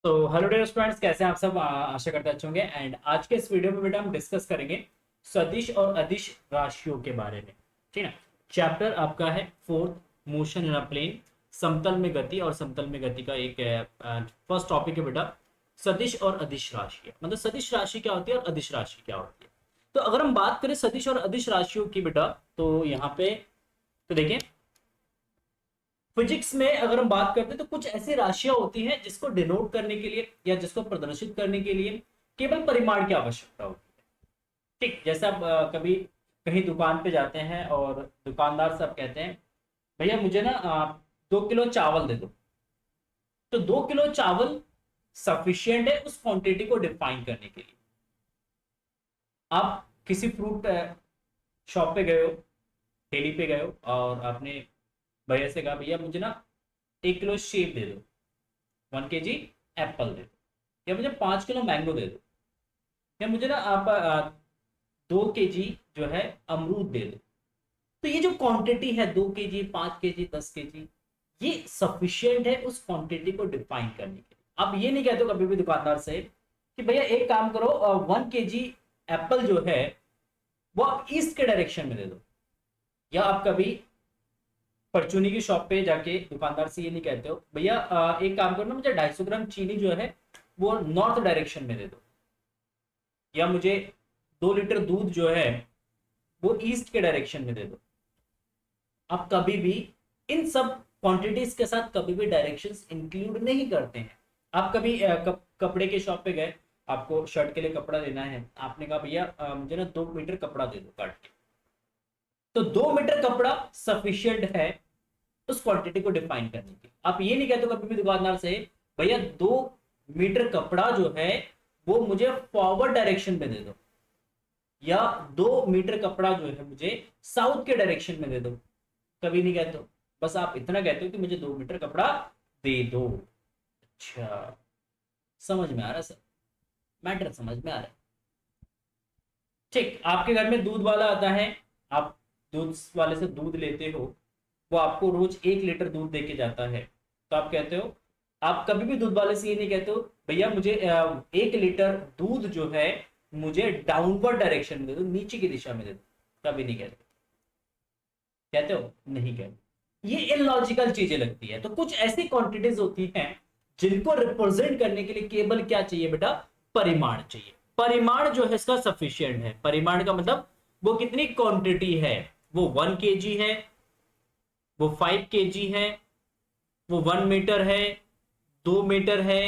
तो hello dear students, कैसे हैं आप सब। आशा करते अच्छे होंगे। एंड आज के इस वीडियो में बेटा हम डिस्कस करेंगे सदिश और अदिश राशियों के बारे में। ठीक है ना। चैप्टर आपका है fourth, motion in a plane. समतल में गति और समतल में गति का एक फर्स्ट टॉपिक है बेटा, सदिश और अदिश राशि। मतलब सदिश राशि क्या होती है और अदिश राशि क्या होती है। तो अगर हम बात करें सदिश और अदिश राशियों की बेटा, तो यहाँ पे तो देखिए, फिजिक्स में अगर हम बात करते हैं तो कुछ ऐसी राशियां होती हैं जिसको डिनोट करने के लिए या जिसको प्रदर्शित करने के लिए केवल परिमाण की आवश्यकता होती है। ठीक, जैसे आप कभी कहीं दुकान पे जाते हैं और दुकानदार से आप कहते हैं, भैया मुझे ना 2 किलो चावल दे दो। तो 2 किलो चावल सफिशियंट है उस क्वांटिटी को डिफाइन करने के लिए। आप किसी फ्रूट शॉप पे गए हो, ठेली पे गए हो और आपने भैया से कहा, भैया मुझे ना 1 किलो सेब दे दो, 1 केजी एप्पल दे दो, या मुझे 5 किलो मैंगो दे दो, या मुझे ना आप 2 केजी जो है अमरूद दे दो। तो ये जो क्वांटिटी है 2 केजी, 5 केजी, 10 केजी, ये सफिशियंट है उस क्वांटिटी को डिफाइन करने के लिए। आप ये नहीं कहते हो कभी भी दुकानदार से कि भैया एक काम करो, 1 केजी एप्पल जो है वो आप ईस्ट के डायरेक्शन में दे दो। या आप कभी परचूनी की शॉप पे जाके दुकानदार से ये नहीं कहते हो, भैया एक काम करो ना, मुझे 250 ग्राम चीनी जो है वो नॉर्थ डायरेक्शन में दे दो। या मुझे 2 लीटर दूध जो है वो ईस्ट के डायरेक्शन में दे दो। आप कभी भी इन सब क्वांटिटीज के साथ कभी भी डायरेक्शंस इंक्लूड नहीं करते हैं। आप कभी कपड़े के शॉप पे गए, आपको शर्ट के लिए कपड़ा लेना है, आपने कहा भैया मुझे ना 2 मीटर कपड़ा दे दो काट के। तो 2 मीटर कपड़ा सफिशियंट है उस क्वांटिटी को डिफाइन करने की। आप ये नहीं कहते कभी भी दुकानदार से, भैया 2 मीटर कपड़ा जो है वो मुझे फॉरवर्ड डायरेक्शन में दे दो, या 2 मीटर कपड़ा जो है मुझे साउथ के डायरेक्शन में दे दो। कभी नहीं कहते हो। बस आप इतना कहते हो कि मुझे 2 मीटर कपड़ा दे दो। अच्छा, समझ में आ रहा है सर, मैटर समझ में आ रहा है। ठीक, आपके घर में दूध वाला आता है, आप दूध वाले से दूध लेते हो, वो आपको रोज 1 लीटर दूध दे के जाता है। तो आप कहते हो, आप कभी भी दूध वाले से ये नहीं कहते हो, भैया मुझे 1 लीटर दूध जो है मुझे डाउनवर्ड डायरेक्शन में दे दो, नीचे की दिशा में दे दो। कभी नहीं कहते। कहते हो? नहीं कहते। ये इलॉजिकल चीजें लगती है। तो कुछ ऐसी क्वांटिटीज होती हैं जिनको रिप्रेजेंट करने के लिए केवल क्या चाहिए बेटा? परिमाण चाहिए। परिमाण जो है इसका सफिशियंट है। परिमाण का मतलब वो कितनी क्वांटिटी है। वो 1 केजी है, वो 5 केजी है, वो 1 मीटर है, 2 मीटर है,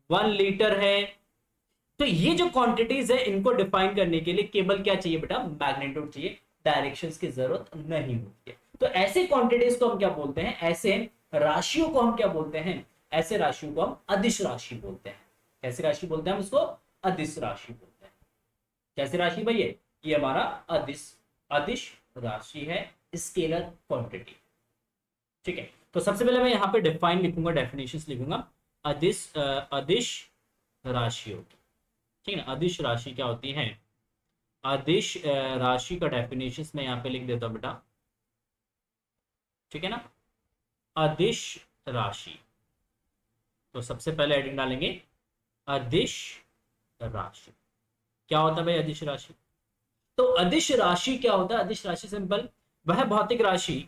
1 लीटर है। तो ये जो क्वांटिटीज है इनको डिफाइन करने के लिए केवल क्या चाहिए बेटा? मैग्नीट्यूड चाहिए। डायरेक्शंस की जरूरत नहीं होती है। तो ऐसे क्वांटिटीज को हम क्या बोलते हैं? ऐसे राशियों को हम क्या बोलते हैं? ऐसे राशियों को हम अदिश राशि बोलते हैं। कैसी राशि बोलते हैं हम इसको? अदिश राशि बोलते हैं। कैसी राशि भाई? ये हमारा अदिश अदिश राशि है, स्केलर क्वांटिटी। ठीक है। तो सबसे पहले मैं यहां पे डिफाइन लिखूंगा, डेफिनेशंस लिखूंगा अदिश अदिश राशियों की। ठीक है ना। अदिश राशि क्या होती है? अदिश राशि का डेफिनेशंस मैं यहां पे लिख देता हूं बेटा। ठीक है ना। अदिश राशि, तो सबसे पहले हेडिंग डालेंगे अदिश राशि। क्या होता है भाई अदिश राशि? तो अदिश राशि क्या होता है? अदिश राशि सिंपल, वह भौतिक राशि,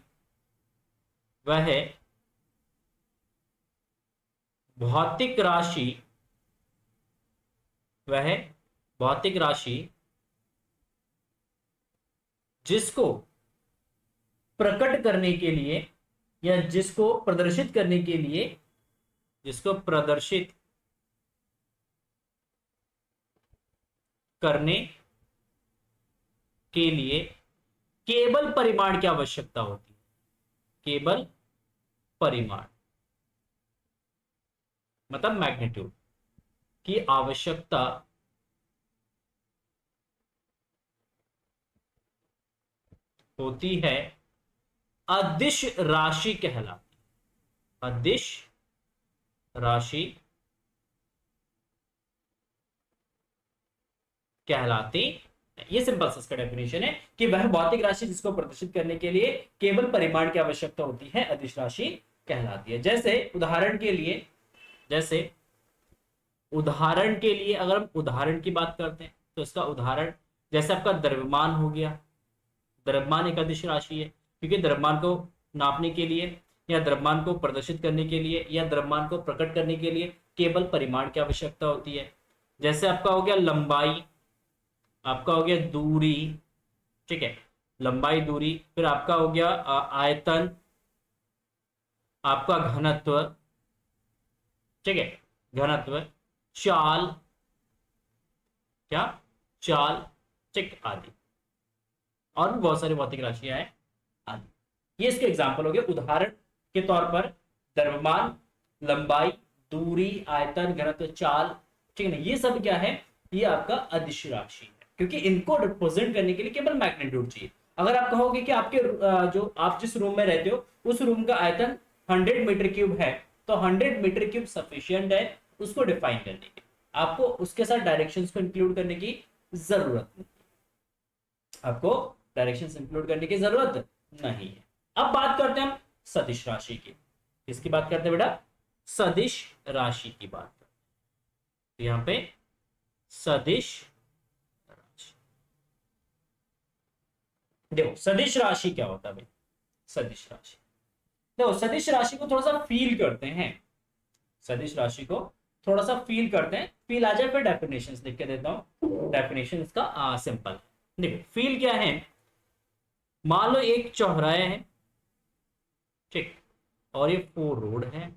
वह भौतिक राशि, वह भौतिक राशि जिसको प्रकट करने के लिए या जिसको प्रदर्शित करने के लिए, जिसको प्रदर्शित करने के लिए केवल परिमाण की आवश्यकता होती है। केवल परिमाण मतलब मैग्नीट्यूड की आवश्यकता होती है, अदिश राशि कहलाती है। अदिश राशि कहलाती। ये सिंपल सा इसका डेफिनेशन है कि वह भौतिक राशि जिसको प्रदर्शित करने के लिए केवल परिमाण की आवश्यकता होती है, अदिश राशि कहलाती है। जैसे उदाहरण के लिए, जैसे उदाहरण के लिए अगर हम उदाहरण की बात करते हैं तो इसका उदाहरण जैसे आपका द्रव्यमान हो गया। द्रव्यमान एक अदिश राशि है, क्योंकि द्रव्यमान को नापने के लिए या द्रव्यमान को प्रदर्शित करने के लिए या द्रव्यमान को प्रकट करने के लिए केवल परिमाण की आवश्यकता होती है। जैसे आपका हो गया लंबाई, आपका हो गया दूरी, ठीक है, लंबाई दूरी, फिर आपका हो गया आयतन, आपका घनत्व, ठीक है, घनत्व, चाल, क्या, चाल, ठीक, आदि, और भी बहुत सारी भौतिक राशियां हैं आदि। ये इसके एग्जाम्पल हो गए उदाहरण के तौर पर। द्रव्यमान, लंबाई, दूरी, आयतन, घनत्व, चाल, ठीक है ना, ये सब क्या है, ये आपका अदिश राशि है, क्योंकि इनको रिप्रेजेंट करने के लिए केवल मैग्नीट्यूड चाहिए। अगर आप कहोगे कि आपके जो आप जिस रूम में रहते हो उस रूम का आयतन 100 मीटर क्यूब है, तो 100 मीटर क्यूब सफिशियंट है उसको डिफाइन करने के। आपको उसके साथ डायरेक्शंस को इंक्लूड करने की जरूरत नहीं, आपको डायरेक्शंस इंक्लूड करने की जरूरत नहीं है। अब बात करते हैं हम सदिश राशि की। किसकी बात करते हैं बेटा? सदिश राशि की बात करते हैं। तो यहां पे सदिश राशि, देखो सदिश राशि क्या होता है भाई? सदिश राशि, देखो सदिश राशि को थोड़ा सा फील करते हैं, सदिश राशि को थोड़ा सा फील करते हैं। फील आ जाए फिर डेफिनेशंस लिख के देता हूं। डेफिनेशन इसका सिंपल, देखो फील क्या है। मान लो एक चौराहा है, ठीक, और ये 4 रोड है,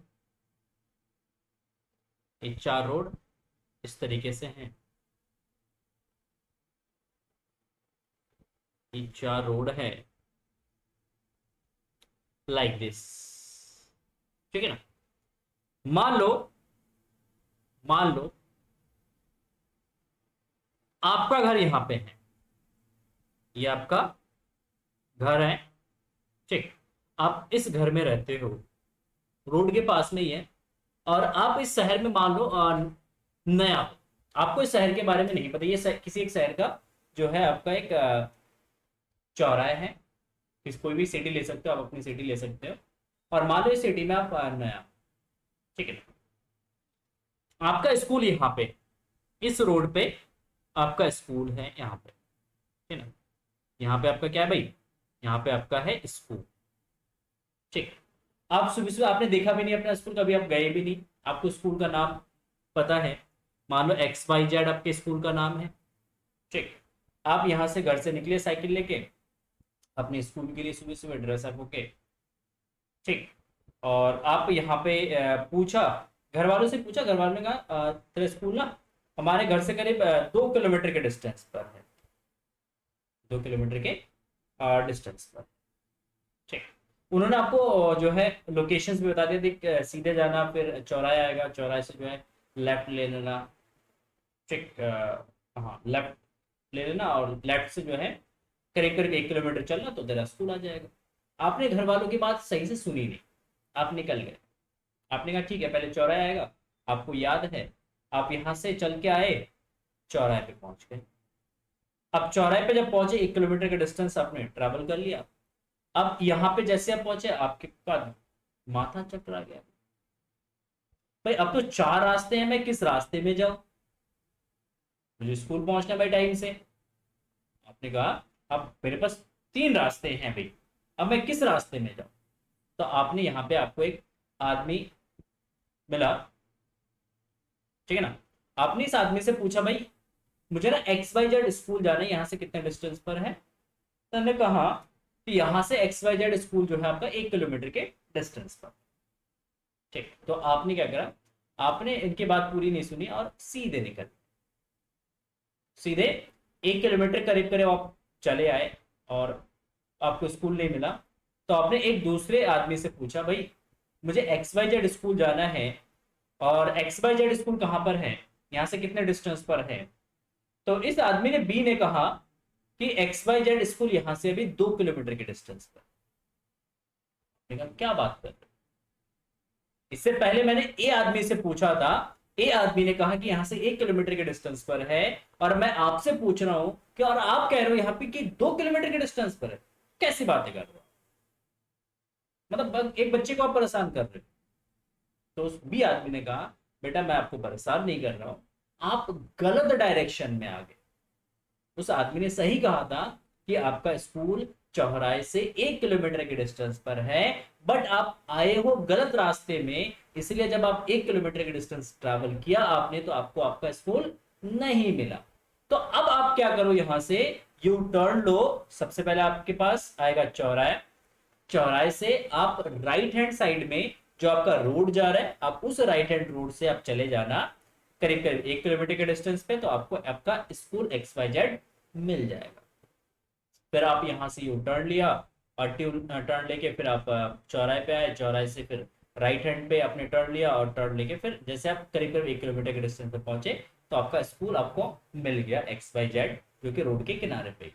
ये 4 रोड इस तरीके से हैं, ये 4 रोड है लाइक दिस, ठीक है ना। मान लो, मान लो आपका घर यहां पे है, ये आपका घर है, ठीक, आप इस घर में रहते हो, रोड के पास में ही है, और आप इस शहर में मान लो नया हो, आपको इस शहर के बारे में नहीं पता, ये किसी एक शहर का जो है आपका एक चौराहा है। किस कोई भी सिटी ले सकते हो, आप अपनी सिटी ले सकते हो, और मान लो इस सिटी में आप नया, ठीक है, आपका स्कूल यहाँ पे, इस रोड पे आपका स्कूल है यहाँ पे, ठीक है ना। यहाँ पे आपका क्या है भाई? यहाँ पे आपका है स्कूल, ठीक। आप सुबह सुबह आपने देखा भी नहीं अपना स्कूल, कभी आप गए भी नहीं, आपको स्कूल का नाम पता है, मान लो XYZ आपके स्कूल का नाम है, ठीक। आप यहाँ से घर से निकले साइकिल लेके अपने स्कूल के लिए सुबह सुबह ड्रेसअप होके, ठीक, और आप यहाँ पे पूछा, घर वालों से पूछा, घर वालों ने कहा तेरा स्कूल ना हमारे घर से करीब 2 किलोमीटर के डिस्टेंस पर है, 2 किलोमीटर के डिस्टेंस पर, ठीक। उन्होंने आपको जो है लोकेशंस भी बता दिया, देख सीधे जाना, फिर चौराहा आएगा, चौराहे से जो है लेफ्ट ले लेना, ठीक, हाँ लेफ्ट ले लेना, और लेफ्ट से जो है करीब करीब 1 किलोमीटर चलना तो तेरा स्कूल आ जाएगा। आपने घर वालों की बात सही से सुनी नहीं, आप निकल गए। आपने कहा ठीक है पहले चौराहा आएगा, आपको याद है आप यहाँ से चल के आए, चौराहे पे पहुंच गए। अब चौराहे पे जब पहुंचे 1 किलोमीटर का डिस्टेंस आपने ट्रेवल कर लिया। अब यहाँ पे जैसे आप पहुंचे आपके पास माथा चकरा गया, भाई अब तो 4 रास्ते हैं, मैं किस रास्ते में जाऊं, मुझे स्कूल पहुंचना भाई टाइम से। आपने कहा अब मेरे पास 3 रास्ते हैं भाई, अब मैं किस रास्ते में जाऊं। तो आपने यहाँ पे आपको एक आदमी मिला, ठीक है ना, आपने इस आदमी से पूछा भाई मुझे ना XYZ स्कूल जाना है, यहाँ से कितने डिस्टेंस पर है। तो हमने कहा कि यहाँ से XYZ स्कूल जो है आपका 1 किलोमीटर के डिस्टेंस पर, ठीक। तो आपने क्या करा, आपने इनकी बात पूरी नहीं सुनी और सीधे निकल, सीधे 1 किलोमीटर करीब करीब आप चले आए और आपको स्कूल नहीं मिला। तो आपने एक दूसरे आदमी से पूछा भाई मुझे XYZ स्कूल जाना है, और XYZ स्कूल कहाँ पर है, यहाँ से कितने डिस्टेंस पर है। तो इस आदमी ने बी ने कहा कि XYZ स्कूल यहाँ से अभी 2 किलोमीटर के डिस्टेंस पर। क्या बात कर रहे, इससे पहले मैंने ए आदमी से पूछा था, ए आदमी ने कहा कि यहां से 1 किलोमीटर के डिस्टेंस पर है, और मैं आपसे पूछ रहा हूं कि और आप कह रहे हो यहाँ पे कि 2 किलोमीटर के डिस्टेंस पर है। कैसी बातें कर रहे हो, मतलब एक बच्चे को आप परेशान कर रहे हो। तो उस बी आदमी ने कहा बेटा मैं आपको परेशान नहीं कर रहा हूं, आप गलत डायरेक्शन में आ गए। उस आदमी ने सही कहा था कि आपका स्कूल चौराहे से 1 किलोमीटर के डिस्टेंस पर है, बट आप आए हो गलत रास्ते में, इसलिए जब आप 1 किलोमीटर के डिस्टेंस ट्रैवल किया आपने तो आपको आपका स्कूल नहीं मिला। तो अब आप क्या करो, यहां से यू टर्न लो। सबसे पहले आपके पास आएगा चौराहे, चौराहे से आप राइट हैंड साइड में जो आपका रोड जा रहा है, आप उस राइट हैंड रोड से आप चले जाना करीब करीब 1 किलोमीटर के डिस्टेंस पे, तो आपको आपका स्कूल XYZ मिल जाएगा। फिर आप यहां से यू टर्न लिया और टर्न लेके फिर आप चौराहे पे आए, चौराहे से फिर राइट हैंड पे आपने टर्न लिया और टर्न लेके फिर जैसे आप करीब करीब 1 किलोमीटर के डिस्टेंस पे पहुंचे तो आपका स्कूल आपको मिल गया XYZ, जो कि रोड के किनारे पे।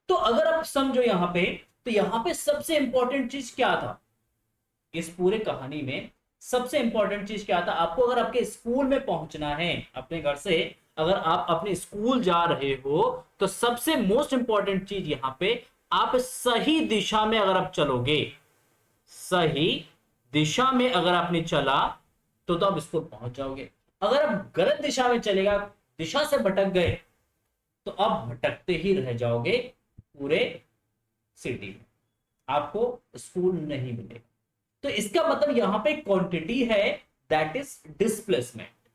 तो अगर आप समझो यहां पे, तो यहां पे सबसे इंपॉर्टेंट चीज क्या था इस पूरे कहानी में? सबसे इंपॉर्टेंट चीज क्या था? आपको अगर आपके स्कूल में पहुंचना है, अपने घर से अगर आप अपने स्कूल जा रहे हो, तो सबसे मोस्ट इंपॉर्टेंट चीज यहां पे, आप सही दिशा में अगर आप चलोगे, सही दिशा में अगर आपने चला तो आप स्कूल पहुंच जाओगे। अगर आप गलत दिशा में चलेगा, दिशा से भटक गए, तो आप भटकते ही रह जाओगे पूरे सिटी में, आपको स्कूल नहीं मिलेगा। तो इसका मतलब यहां पे क्वांटिटी है, दैट इज डिस्प्लेसमेंट।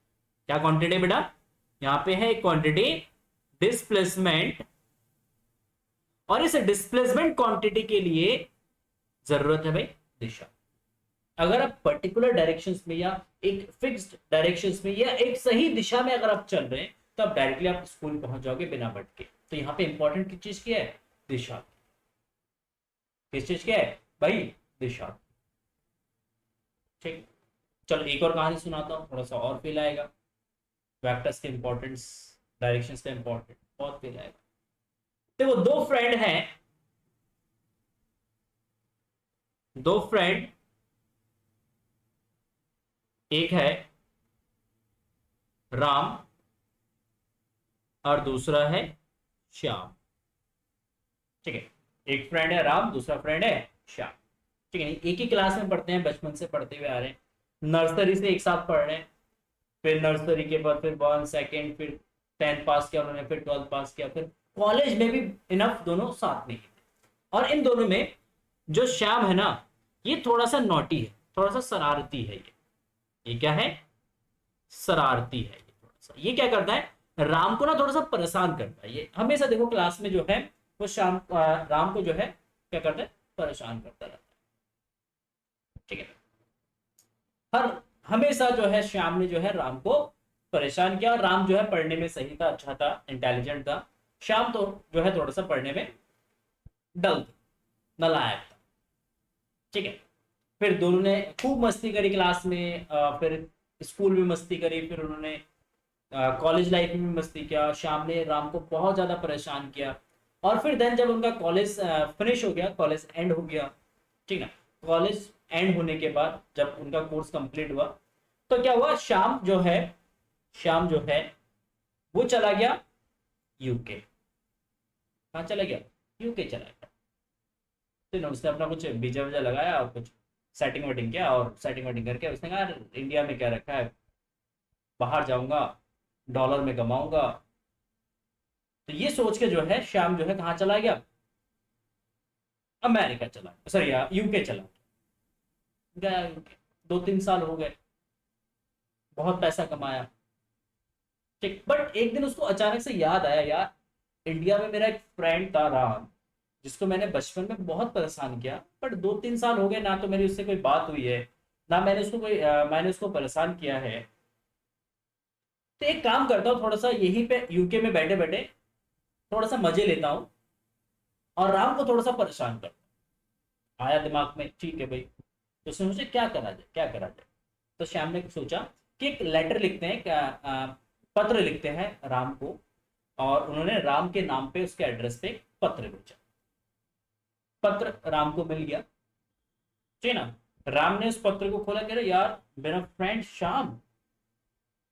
क्या क्वांटिटी बेटा? यहां पे है क्वांटिटी डिस्प्लेसमेंट, और इस डिस्प्लेसमेंट क्वांटिटी के लिए जरूरत है भाई दिशा। अगर आप पर्टिकुलर डायरेक्शंस में या एक फिक्स्ड डायरेक्शंस में या एक सही दिशा में अगर आप चल रहे हैं, तो आप डायरेक्टली आप स्कूल पहुंच जाओगे बिना भटके। तो यहां पे इंपॉर्टेंट की चीज क्या है? दिशा। किस चीज क्या है भाई? दिशा। ठीक, चलो एक और कहानी सुनाता हूं, थोड़ा सा और फील आएगा वेक्टर्स के इंपॉर्टेंस, डायरेक्शंस का इंपॉर्टेंट बहुत फील आएगा। देखो दो फ्रेंड हैं, दो फ्रेंड, एक है राम और दूसरा है श्याम। ठीक है, एक फ्रेंड है राम, दूसरा फ्रेंड है श्याम। ठीक है, एक ही क्लास में पढ़ते हैं, बचपन से पढ़ते हुए आ रहे हैं, नर्सरी से एक साथ पढ़ रहे हैं, फिर नर्सरी के बाद फिर 1 2 फिर 10th पास किया उन्होंने, फिर 12th पास किया, फिर कॉलेज में भी इनफ दोनों साथ में ही थे। और इन दोनों में जो श्याम है ना, ये थोड़ा सा नॉटी है, थोड़ा सा शरारती है। ये क्या है? शरारती है। ये थोड़ा सा, ये क्या करता है, राम को ना थोड़ा सा परेशान करता है। ये हमेशा देखो क्लास में जो है वो राम को जो है क्या करता है, परेशान करता रहता है। ठीक है, हर हमेशा जो है श्याम ने जो है राम को परेशान किया। राम जो है पढ़ने में सही था, अच्छा था, इंटेलिजेंट था। श्याम तो जो है थोड़ा सा पढ़ने में डल था, नालायक था। ठीक है, फिर दोनों ने खूब मस्ती करी क्लास में, फिर स्कूल में मस्ती करी, फिर उन्होंने कॉलेज लाइफ में भी मस्ती किया। श्याम ने राम को बहुत ज्यादा परेशान किया। और फिर देन जब उनका कॉलेज फिनिश हो गया, कॉलेज एंड हो गया, ठीक है, कॉलेज एंड होने के बाद जब उनका कोर्स कंप्लीट हुआ, तो क्या हुआ, श्याम जो है वो चला गया यूके। कहाँ चला गया? यूके चला गया। तो उसने अपना कुछ वीजा वीजा लगाया और कुछ सेटिंग वेटिंग किया, और सेटिंग वेटिंग करके उसने कहा "यार, इंडिया में क्या रखा है, बाहर जाऊंगा, डॉलर में कमाऊंगा"। तो ये सोच के जो है श्याम जो है कहाँ चला गया? अमेरिका चला गया, सॉरी यूके चला गया। यूके 2 3 साल हो गए, बहुत पैसा कमाया। ठीक, बट एक दिन उसको अचानक से याद आया, यार इंडिया में मेरा एक फ्रेंड था राम, जिसको मैंने बचपन में बहुत परेशान किया, बट 2 3 साल हो गए ना तो मेरी उससे कोई बात हुई है, ना मैंने उसको परेशान किया है। तो एक काम करता हूँ, थोड़ा सा यहीं पे यूके में बैठे बैठे थोड़ा सा मजे लेता हूँ और राम को थोड़ा सा परेशान करता हूँ। आया दिमाग में, ठीक है भाई, तो सोचे क्या करा जाए, क्या करा जाए। तो श्याम ने सोचा कि एक लेटर लिखते हैं, पत्र लिखते हैं राम को। और उन्होंने राम के नाम पे, उसके एड्रेस पे पत्र भेजा। पत्र राम को मिल गया, ठीक है ना। राम ने उस पत्र को खोला, कह रहा यार मेरा फ्रेंड श्याम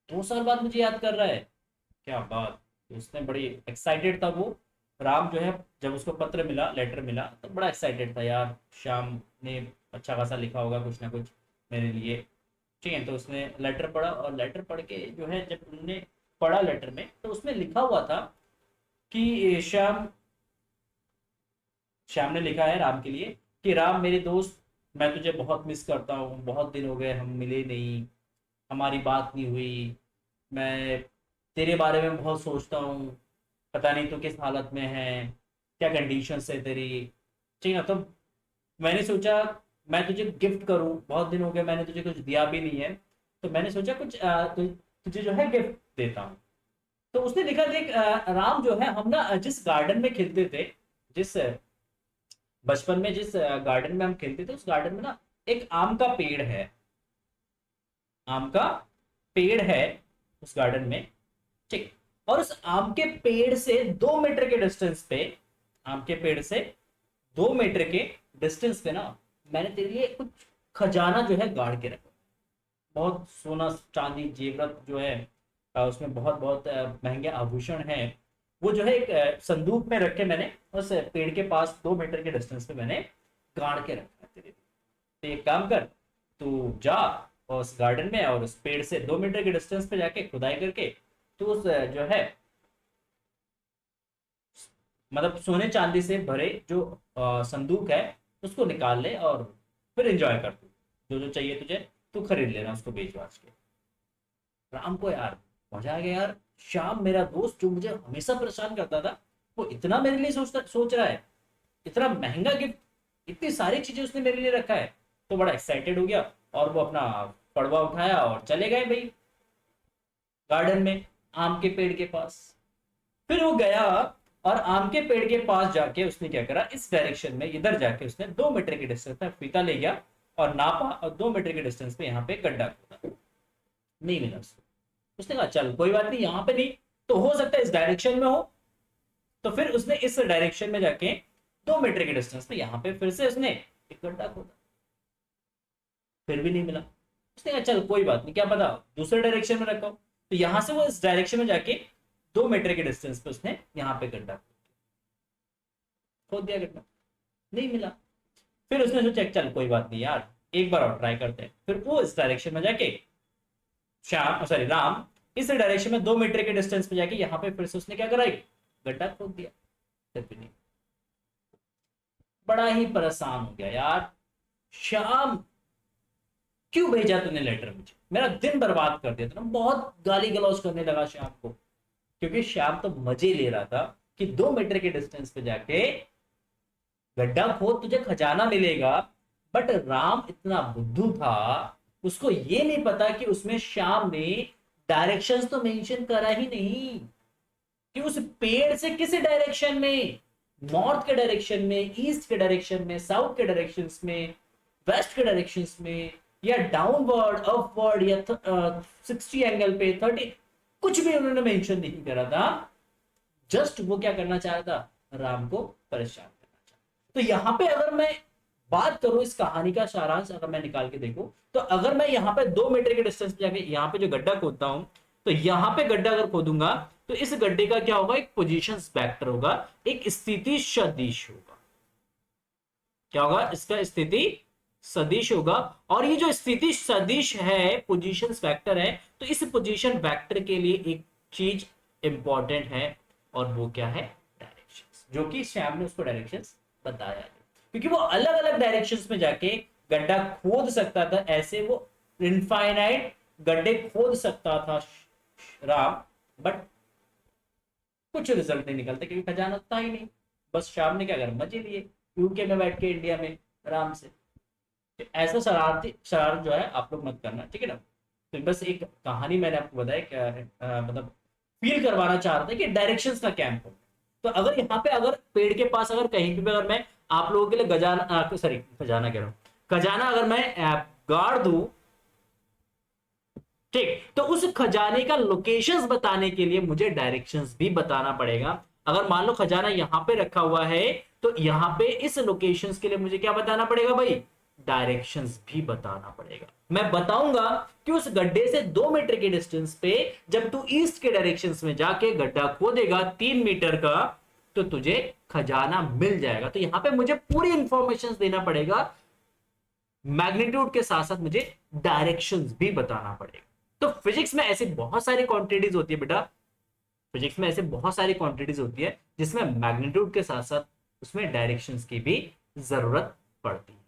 2 साल बाद मुझे याद कर रहा है, क्या बात। तो उसने बड़ी एक्साइटेड था वो, राम जो है जब उसको पत्र मिला, लेटर मिला, तो बड़ा एक्साइटेड था, यार श्याम ने अच्छा खासा लिखा होगा कुछ ना कुछ, मेरे लिए। ठीक है, तो उसने लेटर पढ़ा, और लेटर पढ़ के जो है जब उन्होंने पढ़ा लेटर में, तो उसमें लिखा हुआ था कि श्याम ने लिखा है राम के लिए कि राम मेरे दोस्त, मैं तुझे बहुत मिस करता हूँ, बहुत दिन हो गए हम मिले नहीं, हमारी बात नहीं हुई, मैं तेरे बारे में बहुत सोचता हूँ, पता नहीं तू किस हालत में है, क्या कंडीशन है तेरी। ठीक है, तो मैंने सोचा मैं तुझे गिफ्ट करूं, बहुत दिन हो गए मैंने तुझे कुछ दिया भी नहीं है, तो मैंने सोचा कुछ तुझे जो है गिफ्ट देता हूँ। तो उसने लिखा, देख राम जो है, हम ना जिस गार्डन में खेलते थे, जिस बचपन में जिस गार्डन में हम खेलते थे, उस गार्डन में ना एक आम का पेड़ है, आम का पेड़ है उस गार्डन में। ठीक, और उस आम के पेड़ से 2 मीटर के डिस्टेंस पे, आम के पेड़ से 2 मीटर के डिस्टेंस पे ना, मैंने तेरे लिए कुछ खजाना जो है गाड़ के रखा, बहुत सोना चांदी जेवरत जो है, उसमें बहुत बहुत महंगे आभूषण हैं, वो जो है एक संदूक में रख के मैंने उस पेड़ के पास 2 मीटर के डिस्टेंस पे मैंने गाड़ के रखा है तेरे लिए। तो एक काम कर, तू जा और उस गार्डन में, और उस पेड़ से 2 मीटर के डिस्टेंस पे जाके खुदाई करके तू उस जो है मतलब सोने चांदी से भरे जो संदूक है उसको निकाल ले, और फिर एंजॉय कर तू, जो जो चाहिए तुझे तू खरीद लेना उसको बेच बाच के। राम को यार मजा आ गया यार, श्याम मेरा दोस्त जो मुझे हमेशा परेशान करता था, वो इतना मेरे लिए सोच रहा है, इतना महंगा गिफ्ट, इतनी सारी चीजें उसने मेरे लिए रखा है। तो बड़ा एक्साइटेड हो गया, और वो अपना पड़वा उठाया और चले गए भाई गार्डन में, आम के पेड़ के पास। फिर वो गया, और आम के पेड़ के पास जाके उसने क्या करा, इस डायरेक्शन में इधर जाके उसने 2 मीटर की डिस्टेंस पे फीता ले गया और नापा, और 2 मीटर के डिस्टेंस पे यहाँ पे गड्ढा खोदा, नहीं मिला उसको। उसने कहा चल कोई बात नहीं, यहाँ पे नहीं तो हो सकता है इस डायरेक्शन में हो। तो फिर उसने इस डायरेक्शन में जाके 2 मीटर के डिस्टेंस पे यहाँ पे फिर से उसने एक गड्ढा खोदा, फिर भी नहीं मिला। उसने कहा चल कोई बात नहीं, क्या पता दूसरे डायरेक्शन में रखा हो। तो यहां से वो इस डायरेक्शन में जाके 2 मीटर के डिस्टेंस पे उसने यहाँ पे गड्ढा खोद दिया, गड्ढा नहीं मिला। फिर उसने सोचा चल कोई बात नहीं यार, एक बार और ट्राई करते हैं। फिर वो इस डायरेक्शन में जाके श्याम सॉरी राम इस डायरेक्शन में 2 मीटर के डिस्टेंस पे जाके यहाँ पे फिर से उसने क्या करा, गड्ढा खोद दिया, फिर भी नहीं। बड़ा ही परेशान हो गया यार, श्याम क्यों भेजा तूने लेटर, मुझे मेरा दिन बर्बाद कर दिया तूने, बहुत गाली गलौज करने लगा श्याम को। क्योंकि श्याम तो मजे ले रहा था कि 2 मीटर के डिस्टेंस पे जाके गड्ढा खोद तुझे खजाना मिलेगा, बट राम इतना बुद्धू था, उसको ये नहीं पता कि उसमें श्याम ने डायरेक्शंस तो मेंशन करा ही नहीं, कि उस पेड़ से किस डायरेक्शन में, नॉर्थ के डायरेक्शन में, ईस्ट के डायरेक्शन में, साउथ के डायरेक्शन में, वेस्ट के डायरेक्शन में, या डाउनवर्ड अपवर्ड, या 60 एंगल पे 30, कुछ भी उन्होंने मेंशन नहीं करा था। जस्ट वो क्या करना चाह रहा था, राम को परेशान करना चाह। तो यहां पे अगर मैं बात करूं इस कहानी का सारांश अगर मैं निकाल के देखूं, तो अगर मैं यहाँ पे 2 मीटर के डिस्टेंस पे जाके यहाँ पे जो गड्ढा खोदता हूं, तो यहाँ पे गड्ढा अगर खोदूंगा तो इस गड्ढे का क्या होगा, एक पोजीशन वेक्टर होगा, एक स्थिति सदिश होगा। क्या होगा, इसका स्थिति सदिश होगा। और ये जो स्थिति सदिश है, पोजीशन वेक्टर है, तो इस पोजीशन वेक्टर के लिए एक चीज इंपॉर्टेंट है, और वो क्या है, डायरेक्शंस, जो कि श्याम ने उसको डायरेक्शंस बताया है। क्योंकि वो अलग अलग डायरेक्शंस में जाके गड्ढा खोद सकता था, ऐसे वो इनफाइनाइट गड्ढे खोद सकता था राम, बट कुछ रिजल्ट नहीं निकलता क्योंकि खजाना था ही नहीं। बस श्याम ने क्या करा, मजे लिए यूके में बैठ के इंडिया में आराम से। तो ऐसा शरारती शरारत जो है आप लोग मत करना, ठीक है ना। तो बस एक कहानी मैंने आपको बताया, क्या है मतलब फील करवाना चाह रहा था कि डायरेक्शंस का कैंप हो। तो अगर यहाँ पे अगर पेड़ के पास अगर कहीं पे अगर मैं आप लोगों के लिए गजाना सॉरी खजाना कह रहा हूँ, खजाना अगर मैं गाड़ दूं, ठीक, तो उस खजाने का लोकेशंस बताने के लिए मुझे डायरेक्शंस भी बताना पड़ेगा। अगर मान लो खजाना यहां पे रखा हुआ है, तो यहां पे इस लोकेशंस के लिए मुझे क्या बताना पड़ेगा भाई, डायरेक्शंस भी बताना पड़ेगा। मैं बताऊंगा कि उस गड्ढे से 2 मीटर के डिस्टेंस पे जब तू ईस्ट के डायरेक्शंस में जाके गड्ढा खोदेगा 3 मीटर का, तो तुझे खजाना मिल जाएगा। तो यहां पे मुझे पूरी इंफॉर्मेशन देना पड़ेगा, मैग्नीट्यूड के साथ साथ मुझे डायरेक्शंस भी बताना पड़ेगा। तो फिजिक्स में ऐसी बहुत सारी क्वांटिटीज होती है बेटा, फिजिक्स में ऐसे बहुत सारी क्वांटिटीज होती है जिसमें मैग्नीट्यूड के साथ साथ उसमें डायरेक्शंस की भी जरूरत पड़ती है।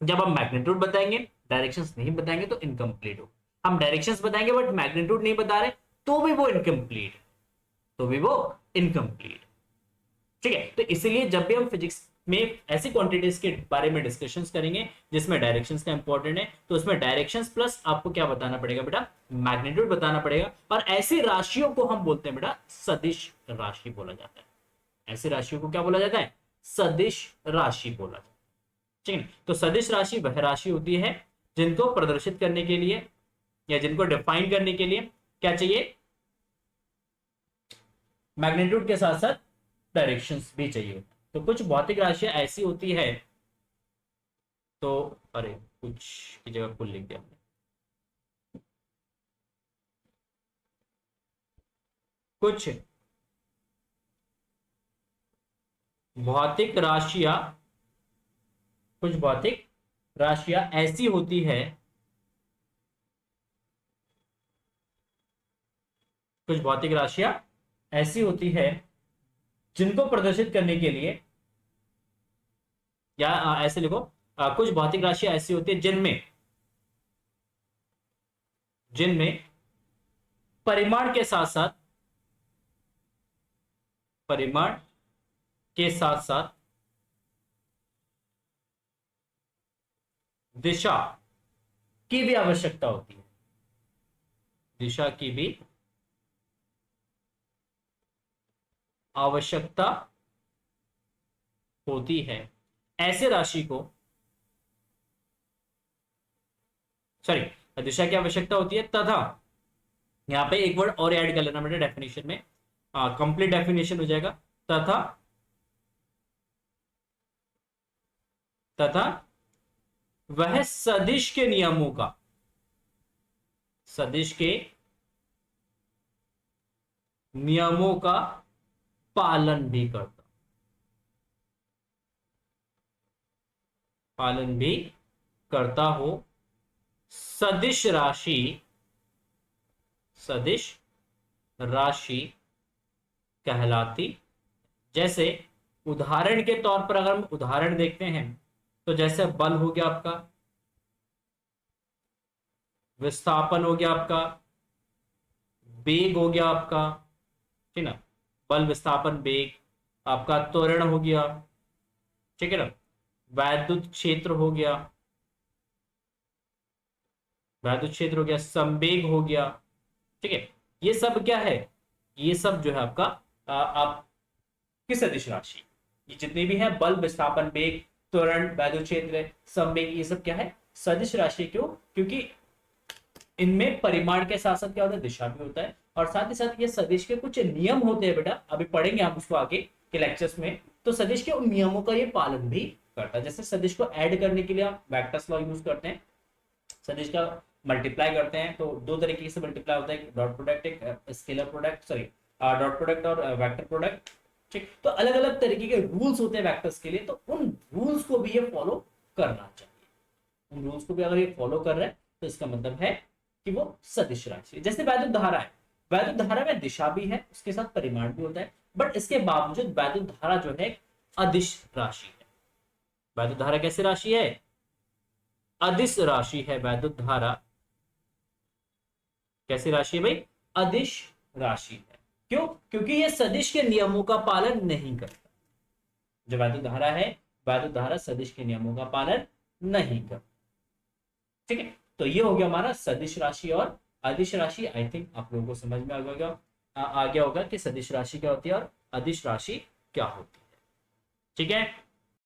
जब हम मैग्नीट्यूड बताएंगे, डायरेक्शंस नहीं बताएंगे तो इनकम्प्लीट हो। हम डायरेक्शंस बताएंगे बट मैग्नीट्यूड नहीं बता रहे तो भी वो इनकम्प्लीट, तो भी वो इनकम्प्लीट। ठीक है, तो इसलिए जब भी हम फिजिक्स में ऐसी क्वांटिटीज के बारे में डिस्कशंस करेंगे जिसमें डायरेक्शंस का इंपॉर्टेंट है, तो उसमें डायरेक्शंस प्लस आपको क्या बताना पड़ेगा बेटा, मैग्नीट्यूड बताना पड़ेगा। और ऐसी राशियों को हम बोलते हैं बेटा सदिश राशि बोला जाता है। ऐसी राशियों को क्या बोला जाता है, सदिश राशि बोला जाता है। ठीक है, तो सदिश राशि वह राशि होती है जिनको प्रदर्शित करने के लिए या जिनको डिफाइन करने के लिए क्या चाहिए, मैग्नीट्यूड के साथ साथ डायरेक्शंस भी चाहिए। तो कुछ भौतिक राशियां ऐसी होती है, तो अरे कुछ की जगह कुल लिख दिया हमने। कुछ भौतिक राशियां, कुछ भौतिक राशियां ऐसी होती है, कुछ भौतिक राशियां ऐसी होती है जिनको प्रदर्शित करने के लिए, या ऐसे लिखो, कुछ भौतिक राशियां ऐसी होती है जिनमें जिनमें परिमाण के साथ साथ, परिमाण के साथ साथ दिशा की भी आवश्यकता होती है, दिशा की भी आवश्यकता होती है। ऐसे राशि को, सॉरी, दिशा की आवश्यकता होती है तथा, यहां पे एक वर्ड और ऐड कर लेना बेटा डेफिनेशन में, कंप्लीट डेफिनेशन हो जाएगा, तथा, तथा वह सदिश के नियमों का, सदिश के नियमों का पालन भी करता, पालन भी करता हो, सदिश राशि, सदिश राशि कहलाती। जैसे उदाहरण के तौर पर अगर हम उदाहरण देखते हैं तो जैसे बल हो गया आपका, विस्थापन हो गया आपका, वेग हो गया आपका, ठीक ना, बल विस्थापन वेग, आपका त्वरण हो गया, ठीक है ना, वैद्युत क्षेत्र हो गया, वैद्युत क्षेत्र हो गया, संवेग हो गया, ठीक है, ये सब क्या है, ये सब जो है आपका आप किस सदिश राशि, ये जितने भी हैं बल विस्थापन वेग त्वरण वैद्युत क्षेत्र संवेग, ये सब क्या है सदिश राशि। क्यों, क्योंकि इनमें परिमाण के साथ साथ क्या होता है, दिशा भी होता है, और साथ ही साथ ये सदिश के कुछ नियम होते हैं बेटा, अभी पढ़ेंगे आप उसको आगे के लेक्चर्स में। तो सदिश के उन नियमों का ये पालन भी करता है। जैसे सदिश को ऐड करने के लिए आप वेक्टर्स लॉ यूज करते हैं, सदिश का मल्टीप्लाई करते हैं तो दो तरीके से मल्टीप्लाई होता है, डॉट प्रोडक्ट, एक scalar product, sorry dot product और वेक्टर प्रोडक्ट। ठीक, तो अलग अलग तरीके के रूल्स होते हैं वेक्टर्स के लिए, तो उन रूल्स को भी ये फॉलो करना चाहिए। उन रूल्स को भी अगर ये फॉलो कर रहे हैं तो इसका मतलब है कि वो सदिश राशि। जैसे वैद्युत धारा है, वैद्युत धारा में दिशा भी है उसके साथ परिमाण भी होता है, बट इसके बावजूद वैद्युत धारा जो है अदिश राशि है। वैद्युत धारा कैसी राशि है, अदिश राशि है वैद्युत धारा। कैसी राशि है भाई, अदिश राशि है। क्यों, क्योंकि ये सदिश के नियमों का पालन नहीं करता। जो वैद्युत धारा है, वैद्युत धारा सदिश के नियमों का पालन नहीं करता। ठीक है, तो ये हो गया हमारा सदिश राशि और अदिश राशि। आई थिंक आप लोगों को समझ में आ गया होगा कि सदिश राशि क्या होती है और अदिश राशि क्या होती है। ठीक है,